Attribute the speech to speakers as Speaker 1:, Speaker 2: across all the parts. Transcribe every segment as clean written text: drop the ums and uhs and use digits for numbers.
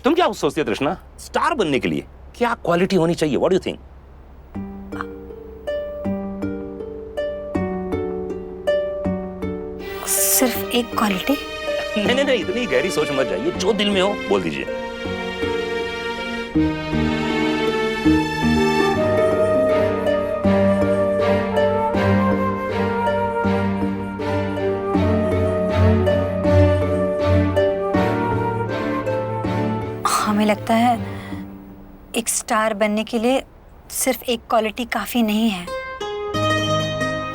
Speaker 1: तुम क्या सोचती है तृष्णा, स्टार बनने के लिए क्या क्वालिटी होनी चाहिए? What do you think?
Speaker 2: सिर्फ एक क्वालिटी?
Speaker 1: नहीं, इतनी गहरी सोच मत जाइए, जो दिल में हो बोल दीजिए।
Speaker 2: हमें लगता है एक स्टार बनने के लिए सिर्फ एक क्वालिटी काफी नहीं है।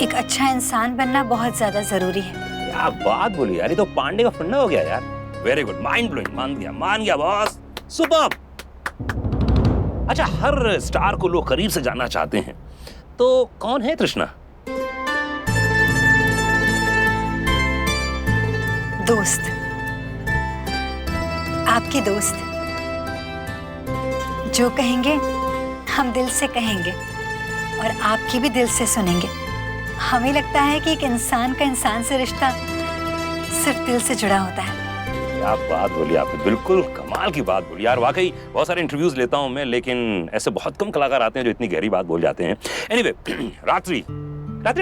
Speaker 2: एक अच्छा इंसान बनना बहुत ज्यादा जरूरी है।
Speaker 1: क्या बात बोली यार, ये तो पांडे का फंडा हो गया यार। वेरी गुड, माइंड ब्लोइंग, मान गया बॉस, सुपर्ब। अच्छा, हर स्टार को लोग करीब से जानना चाहते हैं, तो कौन है तृष्णा?
Speaker 2: दोस्त, आपके दोस्त। जो कहेंगे हम दिल से कहेंगे और आपकी भी दिल से सुनेंगे। हमें लगता है कि एक इंसान का इंसान से रिश्ता सिर्फ दिल से जुड़ा होता है।
Speaker 1: क्या बात बोली आपने, बिल्कुल कमाल की बात बोली यार। वाकई बहुत सारे इंटरव्यूज लेता हूं मैं, लेकिन ऐसे बहुत कम कलाकार आते हैं जो इतनी गहरी बात बोल जाते हैं। एनीवे, रात्रि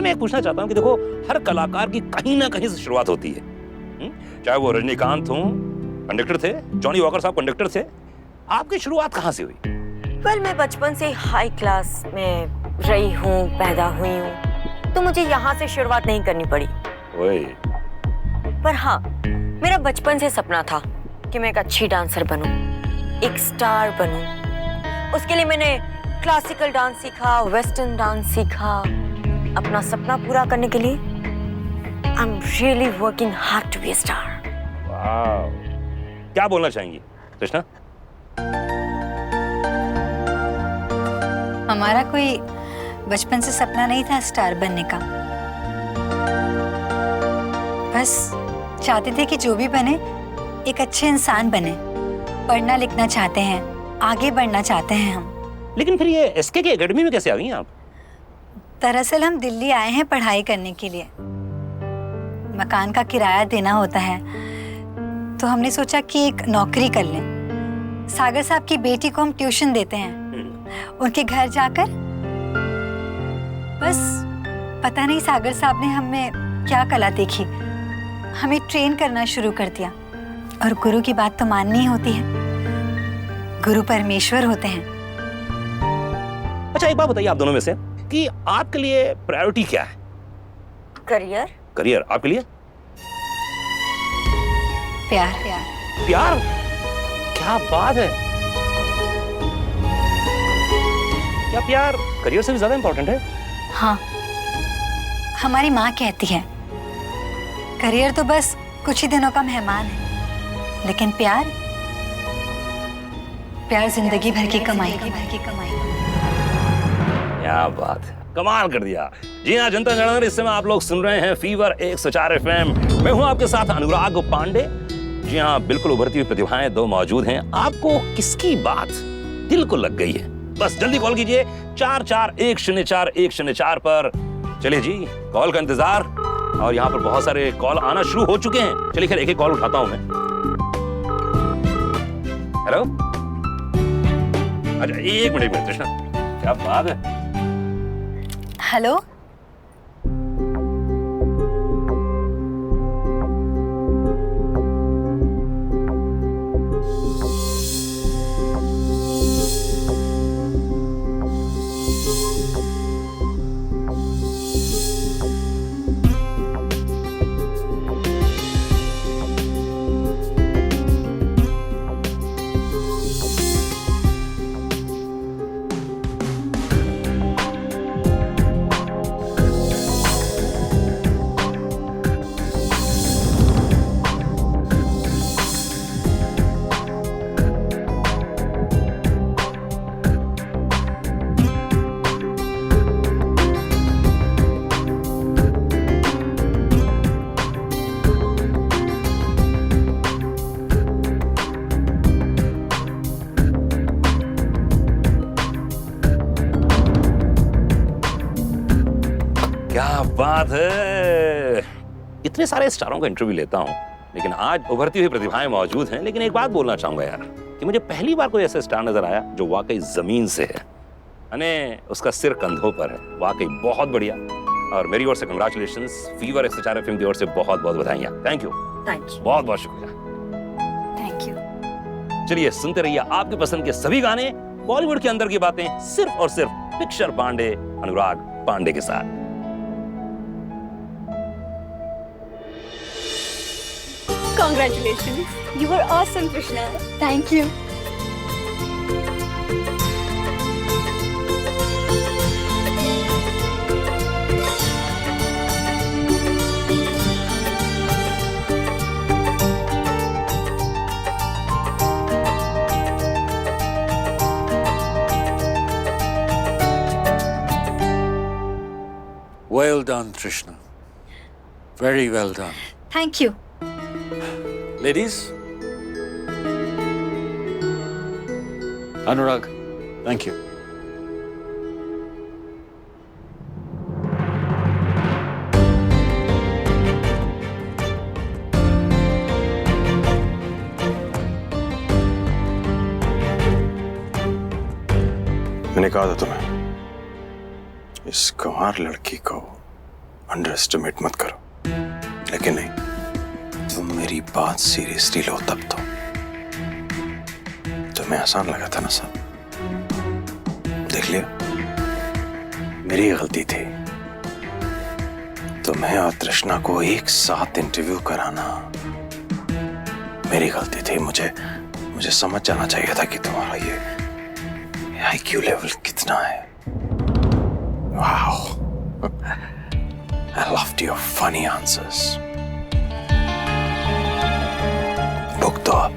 Speaker 1: मैं एक पूछना चाहता हूं कि देखो, हर कलाकार की कहीं ना कहीं से शुरुआत होती है। चाहे वो रजनीकांत हो, कंडक्टर थे, जॉनी वॉकर साहब कंडक्टर थे, आपकी शुरुआत कहाँ से हुई?
Speaker 3: वेल, मैं बचपन से हाई क्लास में रही हूँ, पैदा हुई हूँ, तो मुझे यहाँ से शुरुआत नहीं करनी पड़ी।
Speaker 1: ओए।
Speaker 3: पर हाँ, मेरा बचपन से सपना था कि मैं एक अच्छी डांसर बनूं, एक स्टार बनूं। उसके लिए मैंने क्लासिकल डांस सीखा, वेस्टर्न डांस सीखा। अपना सपना पूरा करने के लिए I am really working hard to be a star.
Speaker 1: वाह, क्या बोलना चाहेंगी तृष्णा?
Speaker 2: हमारा कोई बचपन से सपना नहीं था स्टार बनने का। बस चाहते थे कि जो भी बने एक अच्छे इंसान बने। पढ़ना लिखना चाहते हैं, आगे बढ़ना चाहते हैं हम।
Speaker 1: लेकिन फिर ये एसके की एकेडमी में कैसे आ गई आप?
Speaker 2: दरअसल हम दिल्ली आए हैं पढ़ाई करने के लिए। मकान का किराया देना होता है, तो हमने सोचा कि एक नौकरी कर लें। सागर साहब की बेटी को हम ट्यूशन देते हैं, उनके घर जाकर। बस पता नहीं सागर साहब ने हमें क्या कला देखी, हमें ट्रेन करना शुरू कर दिया। और गुरु की बात तो माननी ही होती है, गुरु परमेश्वर होते हैं।
Speaker 1: अच्छा, एक बात बताइए आप दोनों में से कि आपके लिए प्रायोरिटी क्या है?
Speaker 3: करियर।
Speaker 1: आपके लिए?
Speaker 2: प्यार।
Speaker 1: प्यार? क्या बात है, क्या प्यार करियर से भी ज्यादा इंपॉर्टेंट है?
Speaker 2: हाँ, हमारी माँ कहती है करियर तो बस कुछ ही दिनों का मेहमान है, लेकिन प्यार जिंदगी भर की कमाई।
Speaker 1: क्या बात है, कमाल कर दिया। जी हाँ जनता जनार्दन, इस समय आप लोग सुन रहे हैं फीवर 104 FM। मैं हूं आपके साथ अनुराग पांडे। जी हाँ, बिल्कुल उभरती हुई प्रतिभाएं दो मौजूद हैं। आपको किसकी बात दिल को लग गई है? बस जल्दी कॉल कीजिए 44104104 पर। चलिए जी, कॉल का इंतजार। और यहाँ पर बहुत सारे कॉल आना शुरू हो चुके हैं। चलिए खैर एक कॉल उठाता हूं मैं। हेलो, अच्छा एक मिनट कृष्णा, क्या बात है।
Speaker 2: हेलो,
Speaker 1: क्या बात है। इतने सारे स्टारों का इंटरव्यू लेता हूं, लेकिन आज उभरती हुई प्रतिभाएं मौजूद हैं। लेकिन एक बात बोलना चाहूंगा यार, कि मुझे पहली बार कोई ऐसा स्टार नजर आया जो वाकई जमीन से है, यानी उसका सिर कंधों पर है। वाकई बहुत बढ़िया। और मेरी ओर से कंग्रेचुलेशंस, फीवर एक्सट्रा एफएम की ओर से बहुत बहुत बधाइयाँ। थैंक यू, बहुत बहुत शुक्रिया।
Speaker 2: Thank you.
Speaker 1: चलिए सुनते रहिए आपकी पसंद के सभी गाने, बॉलीवुड के अंदर की बातें, सिर्फ और सिर्फ पिक्चर पांडे, अनुराग पांडे के साथ।
Speaker 4: Congratulations. You were awesome, Krishna.
Speaker 2: Thank you.
Speaker 5: Well done, Trishna. Very well done.
Speaker 2: Thank you.
Speaker 5: Ladies? Anurag, thank you.
Speaker 6: मैंने कहा था तुम्हें, इस कुंवार लड़की को अंडर एस्टिमेट मत करो, लेकिन नहीं, तुम मेरी बात सीरियसली लो तब तो। तुम्हें आसान लगा था ना सब, देख लिया, मेरी गलती थी। तुम्हें और तृष्णा को एक साथ इंटरव्यू कराना मेरी गलती थी। मुझे समझ जाना चाहिए था कि तुम्हारा ये IQ लेवल कितना है। Wow. I loved your funny answers. Book दो अब।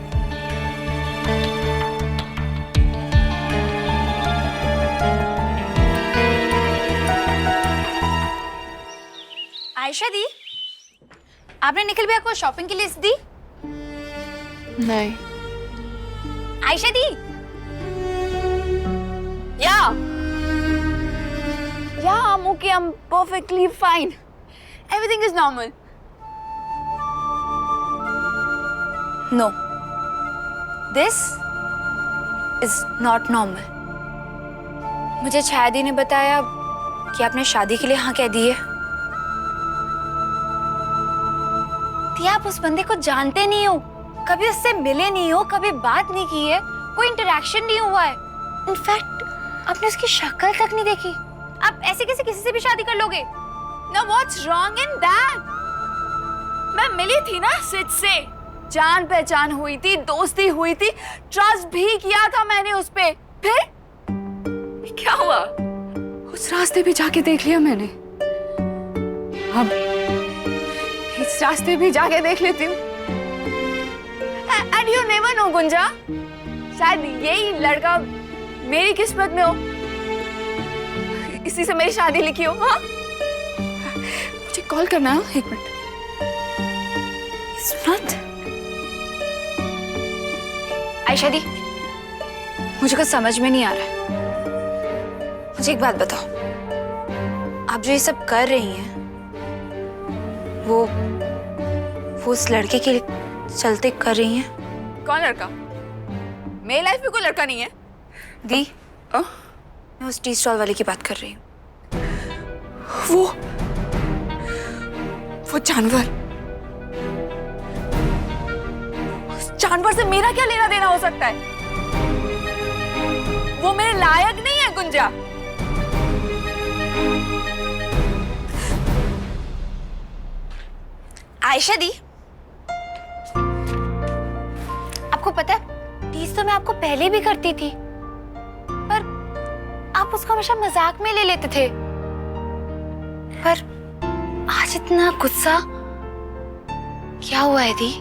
Speaker 4: आयशा दी, आपने निखिल भैया को शॉपिंग की लिस्ट दी?
Speaker 7: नहीं।
Speaker 4: आयशा दी, Yeah, I'm okay. I'm perfectly fine. Everything is normal. No. This is not normal. मुझे छायादी ने बताया कि आपने शादी के लिए हाँ कह दी है। आप उस बंदे को जानते नहीं हो, कभी उससे मिले नहीं हो, कभी बात नहीं की है, कोई इंटरेक्शन नहीं हुआ है। इनफैक्ट आपने उसकी शक्ल तक नहीं देखी। आप ऐसे कैसे किसी से भी शादी कर लोगे? Now what's wrong in that? मैं मिली थी ना सिड से, जान पहचान हुई थी, दोस्ती हुई थी, ट्रस्ट भी किया था मैंने उस पे। फिर क्या हुआ?
Speaker 7: उस रास्ते भी जाके देख लिया मैंने, अब इस रास्ते भी जाके देख लेती हूँ।
Speaker 4: And you never know, गुंजा, शायद यही लड़का मेरी किस्मत में हो, इसी से मेरी शादी लिखी हो। हाँ,
Speaker 7: मुझे कॉल करना है, 1 मिनट।
Speaker 4: किस्मत? आयशा दी, मुझे कुछ समझ में नहीं आ रहा है। मुझे एक बात बताओ, आप जो ये सब कर रही हैं, वो उस लड़के के चलते कर रही हैं? कौन लड़का? मेरी लाइफ में कोई लड़का नहीं है दी। मैं उस टी स्टॉल वाले की बात कर रही हूँ।
Speaker 7: वो जानवर,
Speaker 4: उस जानवर से मेरा क्या लेना देना हो सकता है? वो मेरे लायक नहीं है गुंजा। आयशा दी, आपको पता है टीज तो मैं आपको पहले भी करती थी, पर आप उसको हमेशा मजाक में ले लेते थे। पर आज इतना गुस्सा क्या हुआ है दी?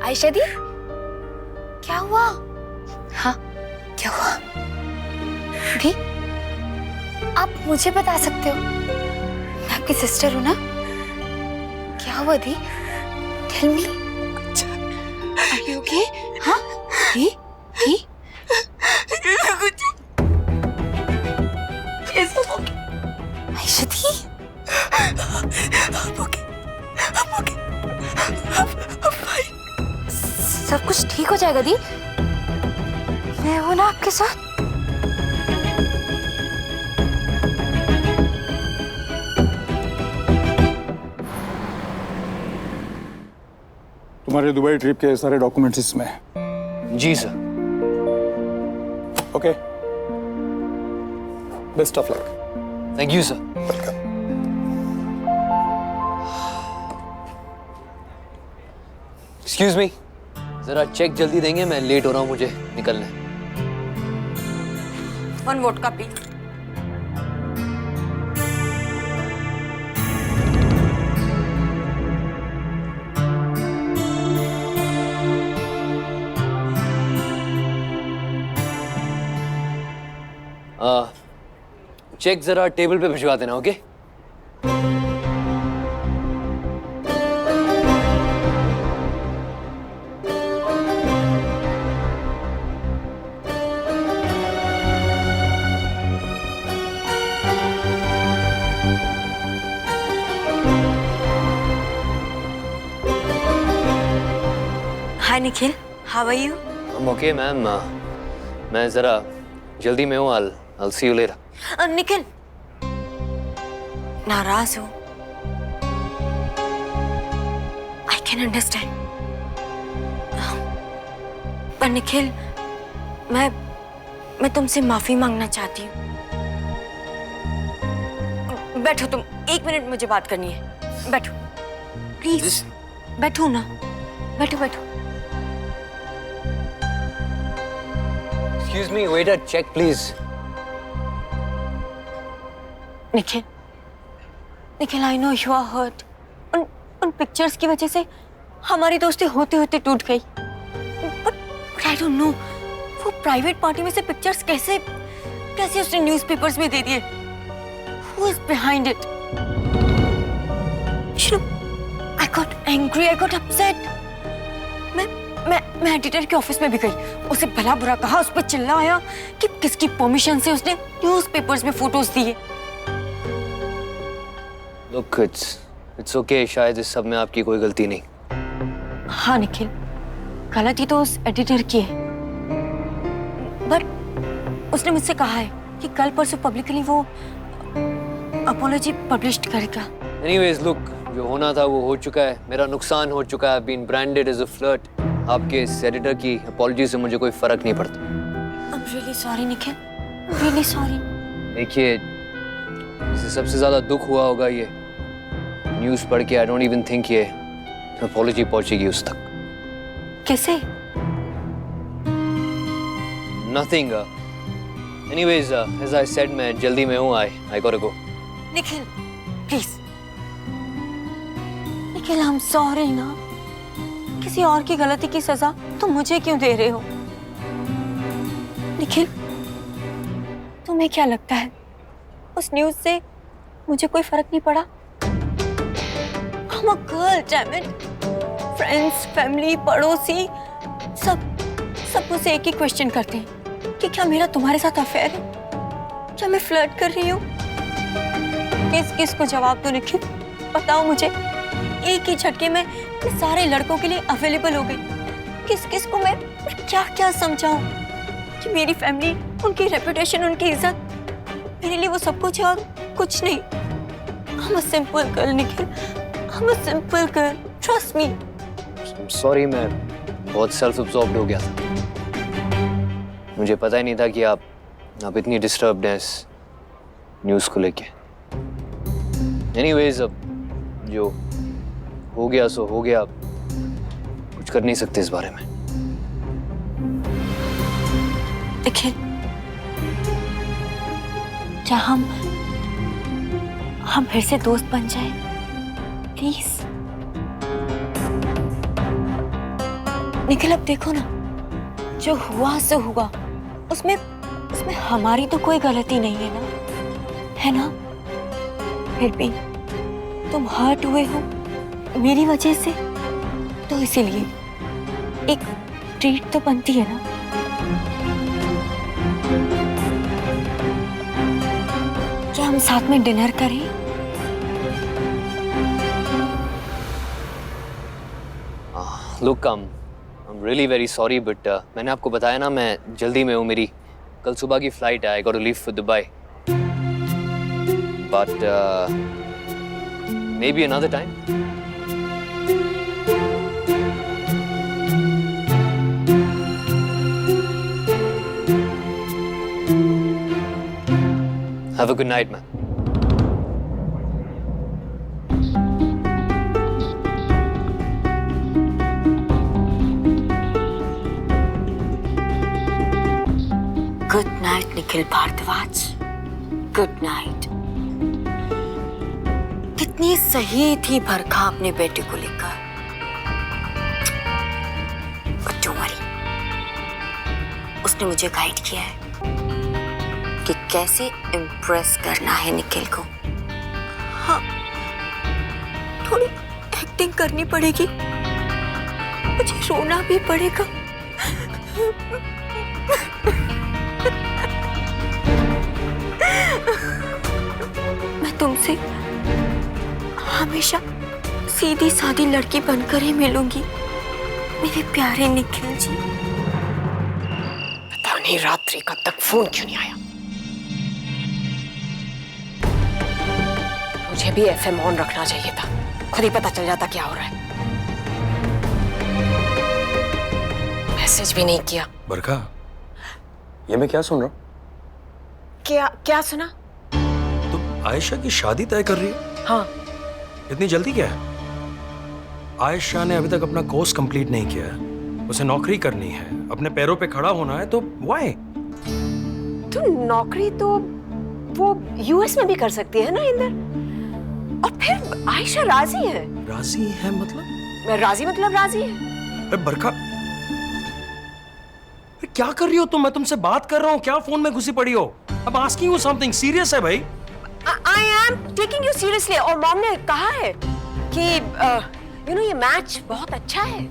Speaker 4: आयशा दी, क्या हुआ? हाँ, क्या हुआ? दी, आप मुझे बता सकते हो, मैं आपकी सिस्टर हूं ना। क्या हुआ दी? Tell me. Are you okay? हाँ? दी? दी? आयशा दी? सब कुछ ठीक हो जाएगा दीदी, मैं हूं ना आपके साथ।
Speaker 8: तुम्हारे दुबई ट्रिप के सारे डॉक्यूमेंट्स इसमें हैं।
Speaker 9: जी sir.
Speaker 8: Okay, best of luck.
Speaker 9: Thank you sir.
Speaker 8: Welcome.
Speaker 9: Excuse me, जरा चेक जल्दी देंगे, मैं लेट हो रहा हूँ, मुझे निकलना है।
Speaker 3: 1 वोडका प्लीज।
Speaker 9: चेक जरा टेबल पे भिजवा देना, okay?
Speaker 3: Hi Nikhil, how are you?
Speaker 9: Okay ma'am, मैं जरा जल्दी में हूँ, I'll see you later.
Speaker 3: Nikhil, नाराज हो? I can understand. पर निखिल, मैं तुमसे माफी मांगना चाहती हूँ। बैठो तुम, 1 मिनट मुझे बात करनी है। बैठो प्लीज, बैठो ना, बैठो बैठो।
Speaker 9: Excuse me, waiter, check please.
Speaker 3: Nikhil, Nikhil, I know you are hurt. उन पिक्चर्स की वजह से हमारी दोस्ती होते होते टूट गई। बट आई डोंट नो, वो प्राइवेट पार्टी में से पिक्चर्स कैसे उसने न्यूज़पेपर्स में दे दिए? Who is behind it? I got angry, I got upset. मैं एडिटर के ऑफिस में भी गई, उसे भला बुरा कहा, उस पर चिल्लाया कि किसकी परमिशन से उसने न्यूज़पेपर्स में फोटोज दिए।
Speaker 9: Look, it's okay, शायद इस सब में आपकी कोई गलती नहीं।
Speaker 3: हाँ निखिल, गलती तो उस एडिटर की है, बट उसने मुझसे कहा है कि कल परसों पब्लिकली वो अपॉलॉजी पब्लिश करेगा।
Speaker 9: Anyways, look, जो होना था वो हो चुका है, मेरा नुकसान हो चुका है। I've been branded as a flirt. आपके इस एडिटर की अपॉलॉजी से मुझे कोई फर्क नहीं पड़ता।
Speaker 3: I'm really sorry Nikhil, I'm really sorry।
Speaker 9: देखिए, इसे सबसे ज्यादा दुख हुआ होगा ये न्यूज़ पढ़ के। I don't even think ये अपॉलॉजी पहुंचेगी उस तक।
Speaker 3: कैसे?
Speaker 9: Nothing. Anyways, as I said, मैं जल्दी में हूँ। I gotta go.
Speaker 3: Nikhil, please Nikhil, I'm sorry ना। किसी और की गलती की सजा तुम मुझे क्यों दे रहे हो? निखिल, तुम्हें क्या लगता है उस न्यूज़ से मुझे कोई फर्क नहीं पड़ा? I'm a girl, damn it. Friends, family, पड़ोसी सब मुझसे एक ही क्वेश्चन करते हैं कि क्या मेरा तुम्हारे साथ अफेयर है? क्या मैं फ्लर्ट कर रही हूँ? किस को जवाब दो निखिल, बताओ मुझे। एक ही झटके में मैं सारे लड़कों के लिए अवेलेबल हो गई। किस को मैं क्या समझाऊं कि मेरी फैमिली, उनकी रेपुटेशन, उनकी इज्जत, मेरे लिए वो सब कुछ है और कुछ नहीं। I'm a simple girl Nikhil, I'm a simple girl, trust me।
Speaker 9: Sorry, मैं बहुत सेल्फ अब्सॉर्ब्ड हो गया था। मुझे पता ही नहीं था कि आप इतनी डिस्टर्ब्ड हैं इस न्यूज़ को लेके। Anyways, अब जो हो गया सो हो गया, कुछ कर नहीं सकते इस बारे में।
Speaker 3: निखिल, क्या हम फिर से दोस्त बन जाएं? प्लीज निखिल, अब देखो ना, जो हुआ सो हुआ, उसमें हमारी तो कोई गलती नहीं है ना, है ना? फिर भी तुम हर्ट हुए हो मेरी वजह से, तो इसीलिए एक ट्रीट तो बनती है ना। क्या हम साथ में डिनर करें?
Speaker 9: Look, I'm really very sorry, but मैंने आपको बताया ना मैं जल्दी में हूँ, मेरी कल सुबह की फ्लाइट है. I got to leave for Dubai. But maybe another time. Have a good night, man.
Speaker 3: Good night Nikhil Bhardwaj. Good night. कितनी सही थी बरखा अपने बेटे को लेकर. बट डोंट वरी, उसने मुझे गाइड किया है कि कैसे इम्प्रेस करना है निखिल को. हाँ, थोड़ी एक्टिंग करनी पड़ेगी, मुझे रोना भी पड़ेगा. मैं तुमसे हमेशा सीधी सादी लड़की बनकर ही मिलूंगी मेरे प्यारे निखिल जी. पता नहीं रात्रि का तक फोन क्यों नहीं आया. मुझे भी एफएम ऑन रखना चाहिए था, खुद ही पता चल जाता क्या हो रहा है. मैसेज भी नहीं किया.
Speaker 6: बरखा, ये मैं क्या सुन रहा हूँ?
Speaker 3: क्या सुना?
Speaker 6: तुम आयशा की शादी तय कर रही हो?
Speaker 3: हाँ.
Speaker 6: इतनी जल्दी क्या है? आयशा ने अभी तक अपना कोर्स कंप्लीट नहीं किया है, उसे नौकरी करनी है, अपने पैरों पे खड़ा होना है, तो व्हाई?
Speaker 3: तो नौकरी तो वो यूएस में भी कर सकती है ना इंदर. और फिर आयशा राजी है.
Speaker 6: राजी है मतलब?
Speaker 3: राजी मतलब राजी है.
Speaker 6: अरे बरखा, क्या कर रही हो तुम? मैं तुमसे बात कर रहा हूँ, क्या फोन में घुसी पड़ी हो? अब आस्किंग यू समथिंग सीरियस है भाई.
Speaker 3: I am taking you seriously. और मॉम ने कहा है कि यू नो ये मैच बहुत अच्छा है.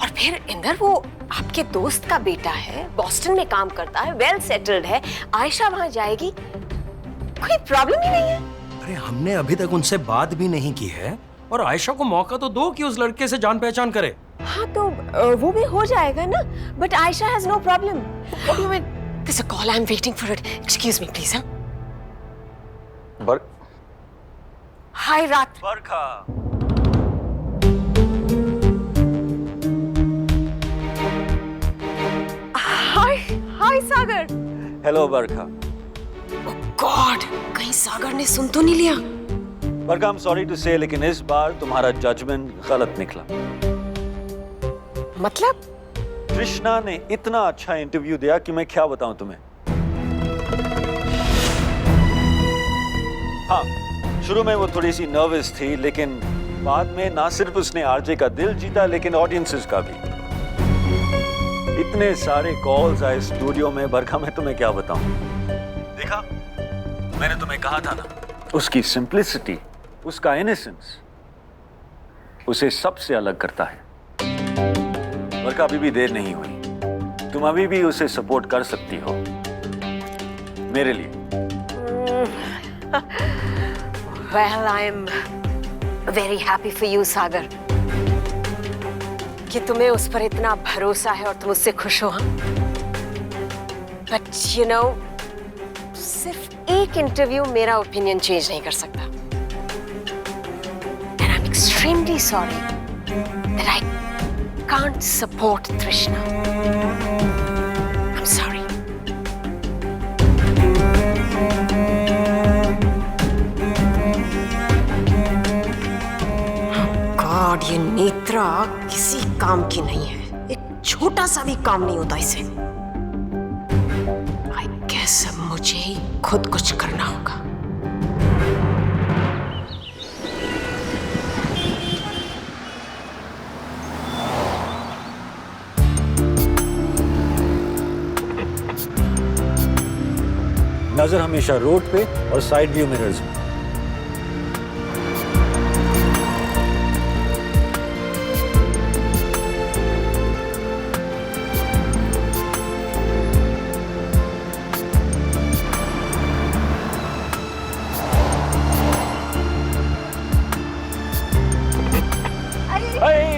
Speaker 3: और फिर इंदर वो आपके दोस्त का बेटा है, बॉस्टन में काम करता है, वेल सेटल्ड है. आयशा वहां जाएगी, कोई प्रॉब्लम ही नहीं है.
Speaker 6: अरे हमने अभी तक उनसे बात भी नहीं की है, और आयशा को मौका तो दो कि उस लड़के से जान पहचान करे.
Speaker 3: हाँ तो वो भी हो जाएगा ना. But Ayesha has no problem. There's a call. I'm waiting for it. Excuse me, please. Hi, Rat.
Speaker 6: Barkha.
Speaker 3: Hi, Sagar.
Speaker 5: Hello Barkha.
Speaker 3: Oh God, कहीं सागर ने सुन तो नहीं लिया?
Speaker 5: बरखा, I'm sorry to say, लेकिन इस बार तुम्हारा जजमेंट गलत निकला.
Speaker 3: मतलब?
Speaker 5: कृष्णा ने इतना अच्छा इंटरव्यू दिया कि मैं क्या बताऊं तुम्हें. हाँ, शुरू में वो थोड़ी सी नर्वस थी, लेकिन बाद में ना सिर्फ उसने आरजे का दिल जीता, लेकिन ऑडियंसेस का भी. इतने सारे कॉल्स आए स्टूडियो में. बरखा, मैं तुम्हें क्या बताऊं. देखा, मैंने तुम्हें कहा था ना, उसकी सिंप्लिसिटी, उसका इनोसेंस उसे सबसे अलग करता है. बरखा, अभी भी देर नहीं हुई. तुम अभी भी उसे सपोर्ट कर सकती हो मेरे लिए.
Speaker 3: Well, I'm very happy for you, सागर, कि तुम्हें उस पर इतना भरोसा है और तुम उससे खुश हो. हाँ, बट यू नो, सिर्फ एक इंटरव्यू मेरा ओपिनियन चेंज नहीं कर सकता. And I'm extremely sorry that I can't support Trishna. I'm sorry. God, ये नेत्रा किसी काम की नहीं है. एक छोटा सा भी काम नहीं होता इसे. I guess अब मुझे ही खुद कुछ करना होगा.
Speaker 5: नजर हमेशा रोड पे और साइड व्यू मिरर्स में.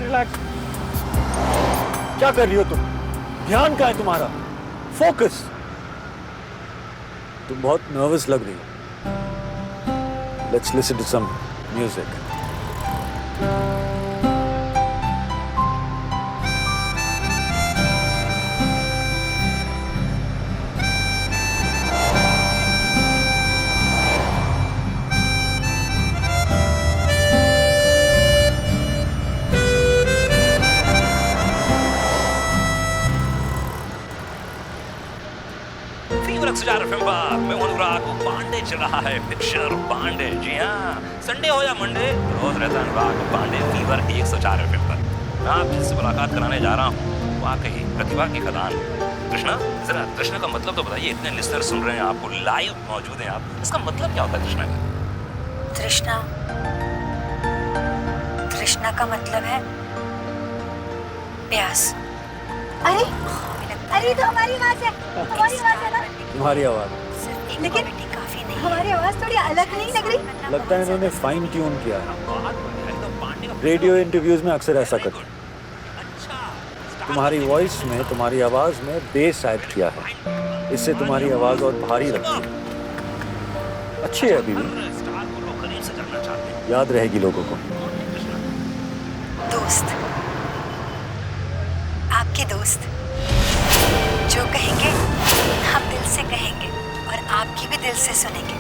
Speaker 5: रिलैक्स. क्या कर रही हो तुम? ध्यान कहाँ है तुम्हारा? फोकस। तुम बहुत नर्वस लग रही हो। Let's listen to some music.
Speaker 1: Fever अक्सर फिल्म पर मैं अनुराग पांडे चल रहा है पिक्चर पांडे। जी हाँ, संडे हो या मंडे रोज रहता है अनुराग पांडे फीवर 104 फिल्म पर। मैं आप जिससे मुलाकात कराने जा रहा हूँ वाकई प्रतिभा की खदान कृष्णा। जरा कृष्णा का मतलब तो बताइए, इतने लिस्टर सुन रहे हैं आपको, लाइव मौजूद हैं आप, इसका मतलब क्या होता है कृष्णा का?
Speaker 2: तृष्णा, तृष्णा का मतलब है प्यास।
Speaker 4: अरे अरे तो हमारी आवाज है, हमारी आवाज है ना।
Speaker 5: तुम्हारी आवाज,
Speaker 2: लेकिन काफी नहीं,
Speaker 4: हमारी आवाज थोड़ी अलग नहीं लग रही?
Speaker 5: लगता है इन्होंने फाइन ट्यून किया है। रेडियो इंटरव्यूज में अक्सर ऐसा करते हैं। तुम्हारी वॉइस में, तुम्हारी आवाज में बेस ऐड किया है, इससे तुम्हारी आवाज और भारी लगती है। अच्छी है अभी भी, याद रहेगी लोगों को।
Speaker 2: दोस्त, आपके दोस्त जो कहेंगे हम दिल से कहेंगे और आपकी भी दिल से सुनेंगे।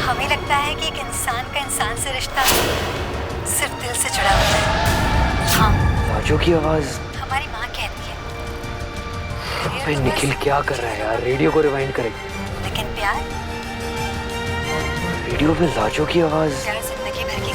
Speaker 2: हमें लगता है कि एक इंसान का इंसान से रिश्ता सिर्फ दिल से जुड़ा होता है। हाँ,
Speaker 9: राजू की आवाज।
Speaker 2: हमारी माँ कहती है।
Speaker 9: भाई निखिल क्या कर रहा है यार? रेडियो को रिवाइंड करे।
Speaker 2: लेकिन प्यार,
Speaker 9: रेडियो में लाजो की आवाज।
Speaker 2: प्यार जिंदगी भर की